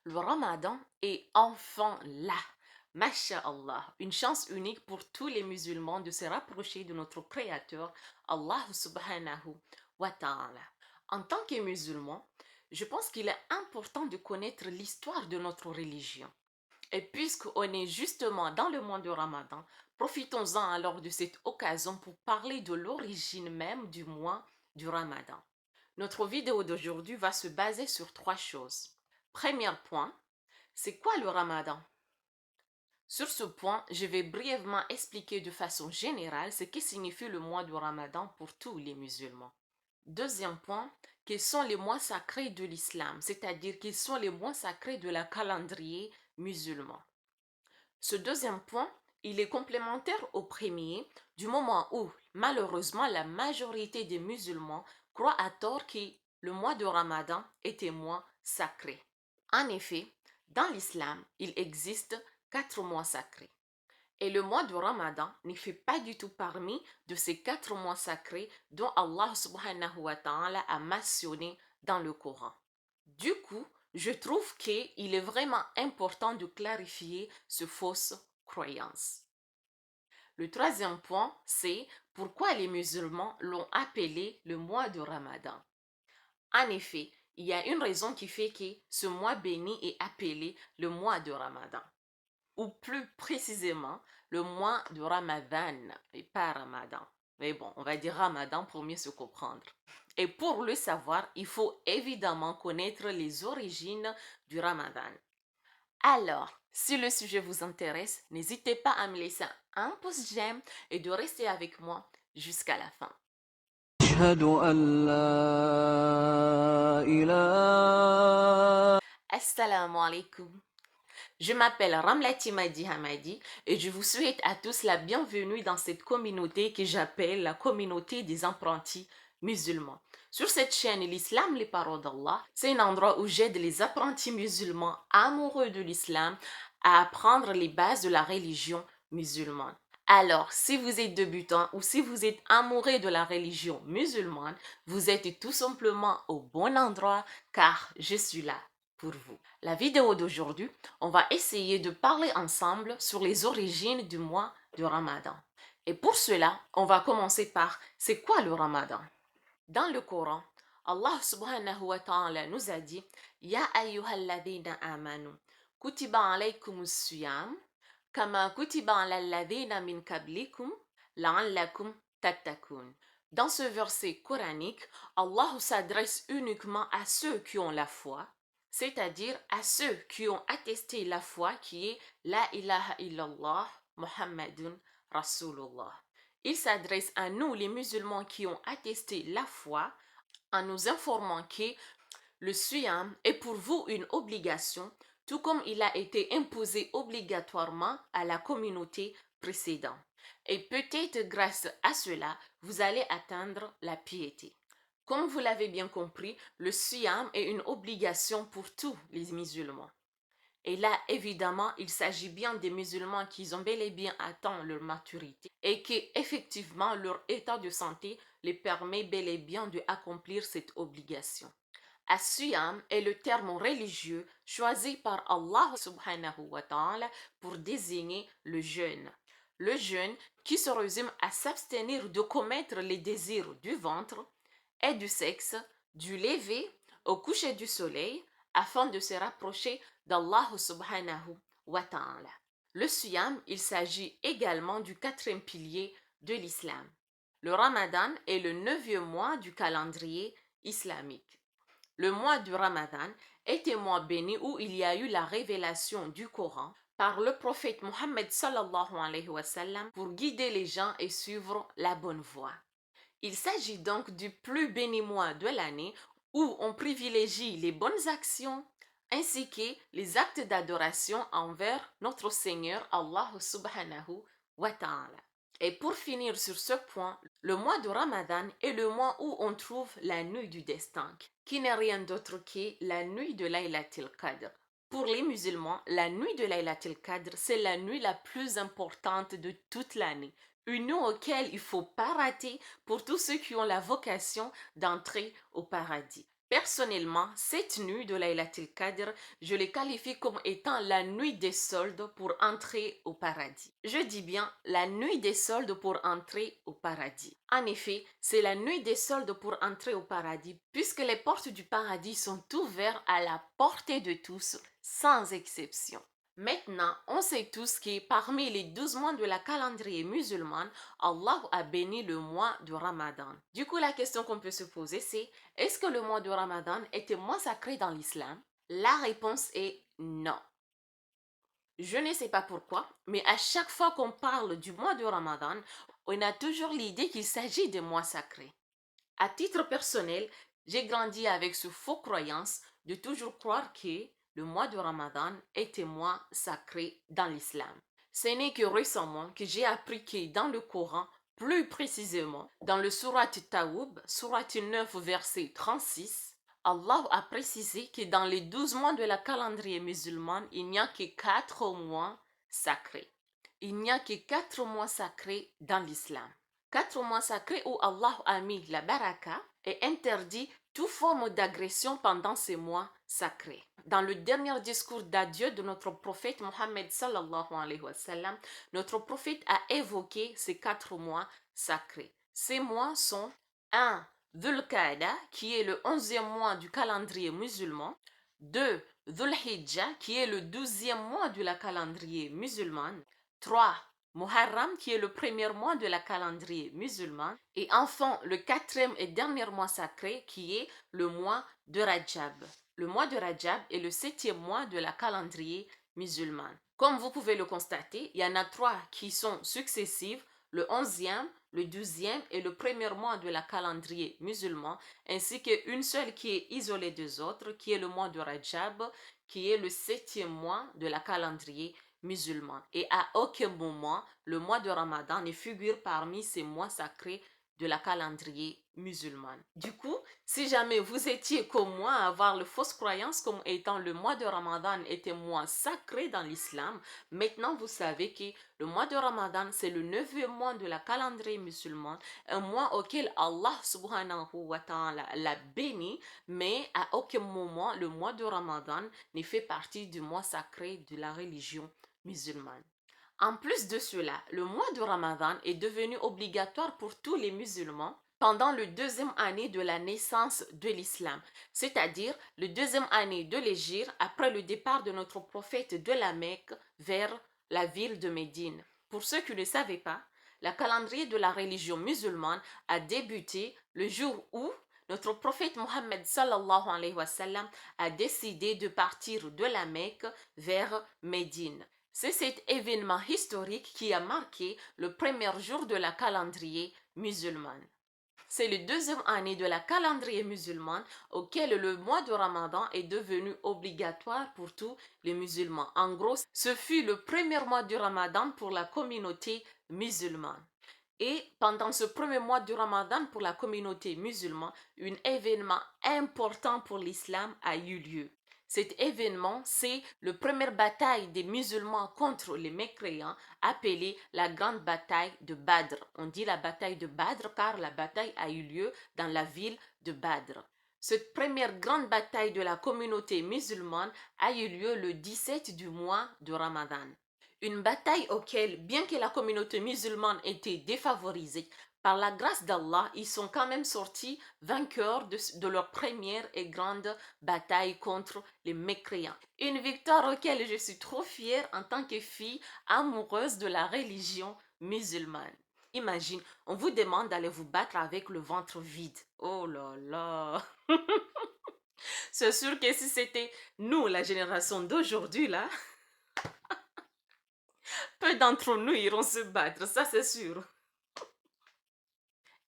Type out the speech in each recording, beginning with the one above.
Le Ramadan est enfin là. Masha'Allah, une chance unique pour tous les musulmans de se rapprocher de notre Créateur, Allah subhanahu wa ta'ala. En tant que musulman, je pense qu'il est important de connaître l'histoire de notre religion. Et puisqu'on est justement dans le mois de Ramadan, profitons-en alors de cette occasion pour parler de l'origine même du mois du Ramadan. Notre vidéo d'aujourd'hui va se baser sur trois choses. Premier point, c'est quoi le Ramadan? Sur ce point, je vais brièvement expliquer de façon générale ce que signifie le mois du Ramadan pour tous les musulmans. Deuxième point, quels sont les mois sacrés de l'islam, c'est-à-dire quels sont les mois sacrés de la calendrier musulman. Ce deuxième point, il est complémentaire au premier, du moment où, malheureusement, la majorité des musulmans croient à tort que le mois de Ramadan est un mois sacré. En effet, dans l'islam, il existe 4 mois sacrés. Et le mois de Ramadan ne fait pas du tout parmi de ces 4 mois sacrés dont Allah subhanahu wa ta'ala a mentionné dans le Coran. Du coup, je trouve qu'il est vraiment important de clarifier ce fausse croyance. Le troisième point, c'est pourquoi les musulmans l'ont appelé le mois de Ramadan. En effet, il y a une raison qui fait que ce mois béni est appelé le mois de Ramadan. Ou plus précisément, le mois de Ramadan et pas Ramadan. Mais bon, on va dire Ramadan pour mieux se comprendre. Et pour le savoir, il faut évidemment connaître les origines du Ramadan. Alors, si le sujet vous intéresse, n'hésitez pas à me laisser un pouce j'aime et de rester avec moi jusqu'à la fin. أشهد أن لا إله Assalamu alaikum. Je m'appelle Ramlati Madi Hamadi et je vous souhaite à tous la bienvenue dans cette communauté que j'appelle la communauté des apprentis musulmans. Sur cette chaîne, l'Islam, les paroles d'Allah, c'est un endroit où j'aide les apprentis musulmans amoureux de l'islam à apprendre les bases de la religion musulmane. Alors, si vous êtes débutant ou si vous êtes amoureux de la religion musulmane, vous êtes tout simplement au bon endroit car je suis là pour vous. La vidéo d'aujourd'hui, on va essayer de parler ensemble sur les origines du mois de Ramadan. Et pour cela, on va commencer par c'est quoi le Ramadan? Dans le Coran, Allah subhanahu wa ta'ala nous a dit Ya ayyuhalladhina amanu kutiba alaykumus siyam kama kutiba alal ladhina min qablikum la'allakum tattaqun. Dans ce verset coranique, Allah s'adresse uniquement à ceux qui ont la foi, c'est-à-dire à ceux qui ont attesté la foi qui est La ilaha illallah Muhammadun Rasulullah. Il s'adresse à nous les musulmans qui ont attesté la foi en nous informant que le siyam est pour vous une obligation, tout comme il a été imposé obligatoirement à la communauté précédente. Et peut-être grâce à cela, vous allez atteindre la piété. Comme vous l'avez bien compris, le siyam est une obligation pour tous les musulmans. Et là, évidemment, il s'agit bien des musulmans qui ont bel et bien atteint leur maturité et qui, effectivement, leur état de santé les permet bel et bien d'accomplir cette obligation. As-siyam est le terme religieux choisi par Allah subhanahu wa ta'ala pour désigner le jeûne. Le jeûne qui se résume à s'abstenir de commettre les désirs du ventre et du sexe, du lever au coucher du soleil, afin de se rapprocher d'Allah subhanahu wa ta'ala. Le siyam, il s'agit également du quatrième pilier de l'islam. Le Ramadan est le 9e mois du calendrier islamique. Le mois du Ramadan est un mois béni où il y a eu la révélation du Coran par le prophète Mohammed sallallahu alayhi wa sallam pour guider les gens et suivre la bonne voie. Il s'agit donc du plus béni mois de l'année où on privilégie les bonnes actions ainsi que les actes d'adoration envers notre Seigneur Allah subhanahu wa ta'ala. Et pour finir sur ce point, le mois de Ramadan est le mois où on trouve la nuit du destin, qui n'est rien d'autre que la nuit de Laylatul Qadr. Pour les musulmans, la nuit de Laylatul Qadr, c'est la nuit la plus importante de toute l'année. Une nuit auquel il ne faut pas rater pour tous ceux qui ont la vocation d'entrer au paradis. Personnellement, cette nuit de Laylatul Qadr, je les qualifie comme étant la nuit des soldes pour entrer au paradis. Je dis bien la nuit des soldes pour entrer au paradis. En effet, c'est la nuit des soldes pour entrer au paradis puisque les portes du paradis sont ouvertes à la portée de tous, sans exception. Maintenant, on sait tous que parmi les 12 mois de la calendrier musulmane, Allah a béni le mois de Ramadan. Du coup, la question qu'on peut se poser, c'est est-ce que le mois de Ramadan était moins sacré dans l'islam? La réponse est non. Je ne sais pas pourquoi, mais à chaque fois qu'on parle du mois de Ramadan, on a toujours l'idée qu'il s'agit de mois sacrés. À titre personnel, j'ai grandi avec ce faux croyance de toujours croire que le mois de Ramadan était mois sacré dans l'islam. Ce n'est que récemment que j'ai appris que dans le Coran, plus précisément dans le Surat Tawb, Surat 9, verset 36, Allah a précisé que dans les 12 mois de la calendrier musulman, il n'y a que 4 mois sacrés. Il n'y a que 4 mois sacrés dans l'islam. 4 mois sacrés où Allah a mis la baraka et interdit toute forme d'agression pendant ces mois sacrés. Dans le dernier discours d'adieu de notre prophète Mohammed sallallahu alayhi wa sallam, notre prophète a évoqué ces 4 mois sacrés. Ces mois sont 1. Dhul Qa'da, qui est le 11e mois du calendrier musulman. 2. Dhul Hijjah, qui est le 12e mois de la calendrier musulman. 3. Muharram, qui est le premier mois de la calendrier musulman, et enfin le 4e et dernier mois sacré, qui est le mois de Rajab. Le mois de Rajab est le 7e mois de la calendrier musulman. Comme vous pouvez le constater, il y en a 3 qui sont successives, le 11e, le 12e et le premier mois de la calendrier musulman, ainsi qu'une seule qui est isolée des autres, qui est le mois de Rajab, qui est le 7e mois de la calendrier musulman. Et à aucun moment, le mois de Ramadan ne figure parmi ces mois sacrés de la calendrier musulman. Du coup, si jamais vous étiez comme moi à avoir la fausse croyance comme étant le mois de Ramadan était un mois sacré dans l'islam, maintenant vous savez que le mois de Ramadan c'est le 9e mois de la calendrier musulman, un mois auquel Allah subhanahu wa ta'ala l'a béni, mais à aucun moment le mois de Ramadan ne fait partie du mois sacré de la religion musulmane. En plus de cela, le mois de Ramadan est devenu obligatoire pour tous les musulmans pendant le 2e année de la naissance de l'islam, c'est-à-dire le 2e année de l'Hégire après le départ de notre prophète de la Mecque vers la ville de Médine. Pour ceux qui ne savaient pas, la calendrier de la religion musulmane a débuté le jour où notre prophète Mohammed sallallahu alayhi wa sallam a décidé de partir de la Mecque vers Médine. C'est cet événement historique qui a marqué le premier jour de la calendrier musulmane. C'est le 2e année de la calendrier musulman auquel le mois de Ramadan est devenu obligatoire pour tous les musulmans. En gros, ce fut le premier mois du Ramadan pour la communauté musulmane. Et pendant ce premier mois du Ramadan pour la communauté musulmane, un événement important pour l'islam a eu lieu. Cet événement, c'est la première bataille des musulmans contre les mécréants, appelée la grande bataille de Badr. On dit la bataille de Badr car la bataille a eu lieu dans la ville de Badr. Cette première grande bataille de la communauté musulmane a eu lieu le 17 du mois de Ramadan. Une bataille auquel, bien que la communauté musulmane était défavorisée, par la grâce d'Allah, ils sont quand même sortis vainqueurs de leur première et grande bataille contre les mécréants. Une victoire auquel je suis trop fière en tant que fille amoureuse de la religion musulmane. Imagine, on vous demande d'aller vous battre avec le ventre vide. Oh là là. C'est sûr que si c'était nous, la génération d'aujourd'hui, là, peu d'entre nous iront se battre, ça c'est sûr.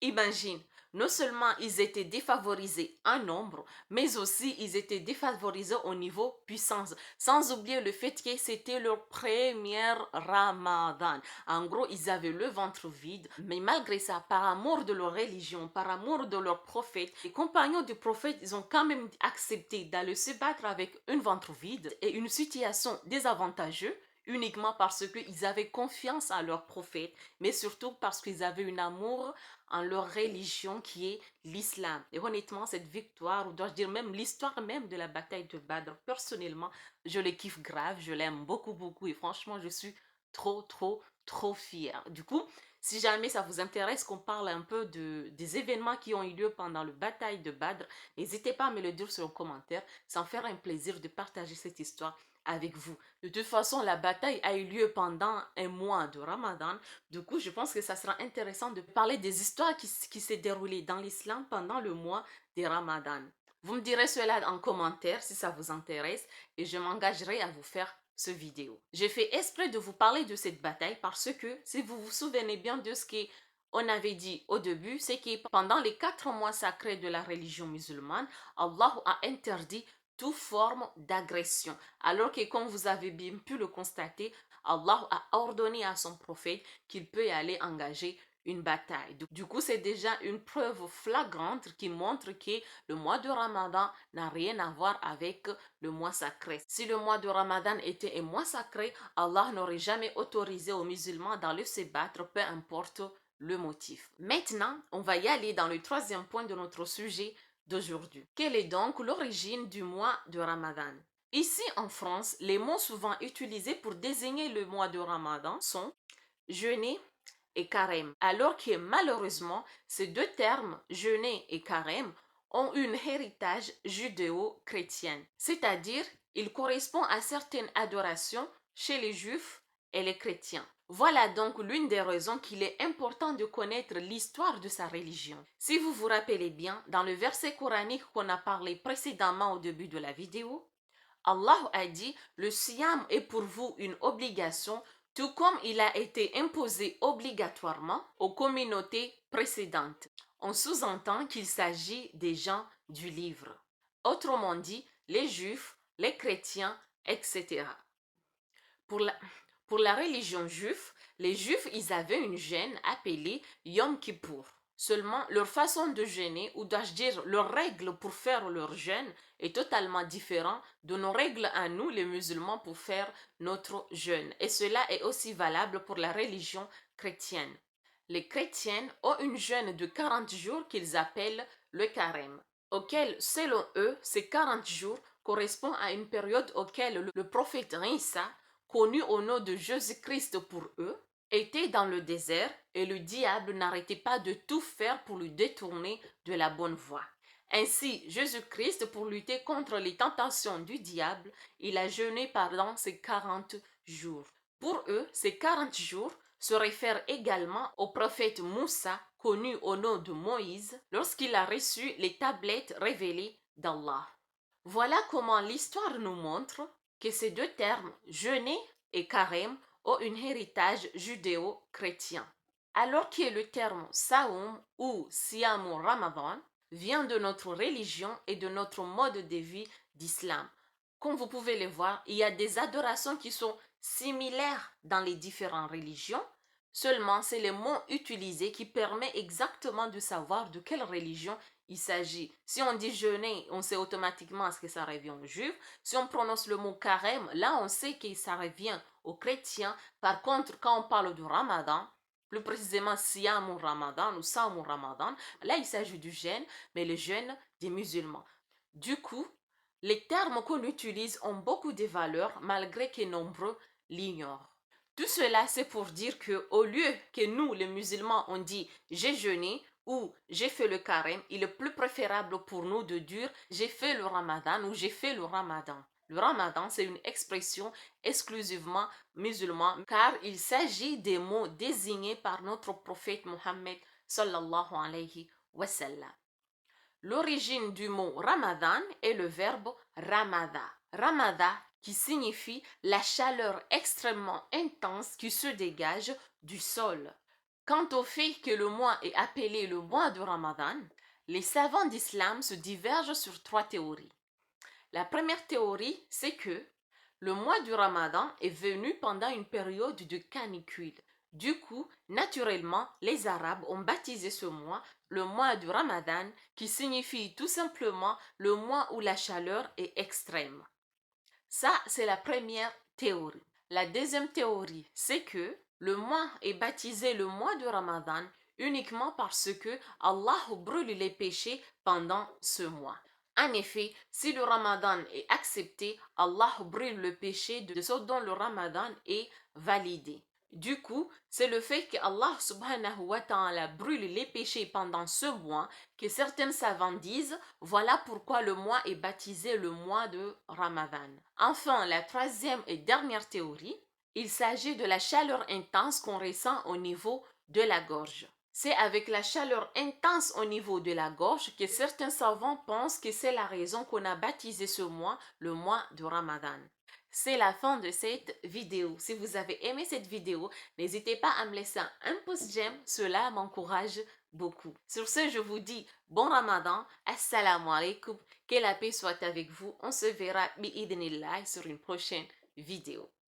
Imagine, non seulement ils étaient défavorisés en nombre, mais aussi ils étaient défavorisés au niveau puissance. Sans oublier le fait que c'était leur premier Ramadan. En gros, ils avaient le ventre vide, mais malgré ça, par amour de leur religion, par amour de leur prophète, les compagnons du prophète, ils ont quand même accepté d'aller se battre avec un ventre vide et une situation désavantageuse, uniquement parce qu'ils avaient confiance en leur prophète, mais surtout parce qu'ils avaient un amour en leur religion qui est l'islam. Et honnêtement, cette victoire, ou dois-je dire même l'histoire même de la bataille de Badr, personnellement, je le kiffe grave, je l'aime beaucoup, beaucoup, et franchement, je suis trop fière. Du coup, si jamais ça vous intéresse qu'on parle un peu des événements qui ont eu lieu pendant la bataille de Badr, n'hésitez pas à me le dire sur le commentaire, ça me fera un plaisir de partager cette histoire avec vous. De toute façon, la bataille a eu lieu pendant un mois de Ramadan. Du coup, je pense que ça sera intéressant de parler des histoires qui s'est déroulées dans l'islam pendant le mois de Ramadan. Vous me direz cela en commentaire si ça vous intéresse et je m'engagerai à vous faire ce vidéo. J'ai fait exprès de vous parler de cette bataille parce que si vous vous souvenez bien de ce qu'on avait dit au début, c'est que pendant les 4 mois sacrés de la religion musulmane, Allah a interdit toute forme d'agression. Alors que comme vous avez bien pu le constater, Allah a ordonné à son prophète qu'il peut aller engager une bataille. Du coup, c'est déjà une preuve flagrante qui montre que le mois de Ramadan n'a rien à voir avec le mois sacré. Si le mois de Ramadan était un mois sacré, Allah n'aurait jamais autorisé aux musulmans d'aller se battre, peu importe le motif. Maintenant, on va y aller dans le troisième point de notre sujet d'aujourd'hui. Quelle est donc l'origine du mois de Ramadan? Ici en France, les mots souvent utilisés pour désigner le mois de Ramadan sont jeûner et carême, alors que malheureusement, ces deux termes, jeûner et carême, ont un héritage judéo-chrétien, c'est-à-dire ils correspondent à certaines adorations chez les juifs et les chrétiens. Voilà donc l'une des raisons qu'il est important de connaître l'histoire de sa religion. Si vous vous rappelez bien, dans le verset coranique qu'on a parlé précédemment au début de la vidéo, Allah a dit, le siyam est pour vous une obligation, tout comme il a été imposé obligatoirement aux communautés précédentes. On sous-entend qu'il s'agit des gens du livre. Autrement dit, les juifs, les chrétiens, etc. Pour la religion juive, les juifs, ils avaient une gêne appelée Yom Kippour. Seulement, leur façon de jeûner, ou dois-je dire leurs règles pour faire leur jeûne, est totalement différente de nos règles à nous, les musulmans, pour faire notre jeûne. Et cela est aussi valable pour la religion chrétienne. Les chrétiennes ont une jeûne de 40 jours qu'ils appellent le carême, auquel, selon eux, ces 40 jours correspondent à une période auquel le prophète Isa, connu au nom de Jésus-Christ pour eux, était dans le désert et le diable n'arrêtait pas de tout faire pour le détourner de la bonne voie. Ainsi, Jésus-Christ, pour lutter contre les tentations du diable, il a jeûné pendant ces 40 jours. Pour eux, ces 40 jours se réfèrent également au prophète Moussa, connu au nom de Moïse, lorsqu'il a reçu les tablettes révélées d'Allah. Voilà comment l'histoire nous montre que ces deux termes, jeûner et carême, ont un héritage judéo-chrétien. Alors que le terme Saoum ou Siam Ramadan vient de notre religion et de notre mode de vie d'islam. Comme vous pouvez le voir, il y a des adorations qui sont similaires dans les différentes religions, seulement c'est le mot utilisé qui permet exactement de savoir de quelle religion il s'agit. Si on dit jeûner, on sait automatiquement à ce que ça revient aux juifs. Si on prononce le mot carême, là on sait que ça revient aux chrétiens. Par contre, quand on parle du ramadan, plus précisément Siyam ou Ramadan ou Saum ou Ramadan, là il s'agit du jeûne, mais le jeûne des musulmans. Du coup, les termes qu'on utilise ont beaucoup de valeurs malgré que nombreux l'ignorent. Tout cela, c'est pour dire que au lieu que nous, les musulmans, on dit j'ai jeûné ou j'ai fait le carême, il est plus préférable pour nous de dire j'ai fait le ramadan ou j'ai fait le ramadan. Le ramadan, c'est une expression exclusivement musulmane car il s'agit des mots désignés par notre prophète Mohammed sallallahu alayhi wa sallam. L'origine du mot ramadan est le verbe ramada. Ramada qui signifie la chaleur extrêmement intense qui se dégage du sol. Quant au fait que le mois est appelé le mois de Ramadan, les savants d'islam se divergent sur 3 théories. La première théorie, c'est que le mois du Ramadan est venu pendant une période de canicule. Du coup, naturellement, les Arabes ont baptisé ce mois le mois du Ramadan, qui signifie tout simplement le mois où la chaleur est extrême. Ça, c'est la première théorie. La deuxième théorie, c'est que le mois est baptisé le mois de Ramadan uniquement parce que Allah brûle les péchés pendant ce mois. En effet, si le Ramadan est accepté, Allah brûle le péché de ceux dont le Ramadan est validé. Du coup, c'est le fait qu'Allah subhanahu wa ta'ala brûle les péchés pendant ce mois que certains savants disent voilà pourquoi le mois est baptisé le mois de Ramadan. Enfin, la troisième et dernière théorie, il s'agit de la chaleur intense qu'on ressent au niveau de la gorge. C'est avec la chaleur intense au niveau de la gorge que certains savants pensent que c'est la raison qu'on a baptisé ce mois le mois de Ramadan. C'est la fin de cette vidéo. Si vous avez aimé cette vidéo, n'hésitez pas à me laisser un pouce j'aime, cela m'encourage beaucoup. Sur ce, je vous dis bon Ramadan, assalamu alaikum, que la paix soit avec vous. On se verra bi'idnillah sur une prochaine vidéo.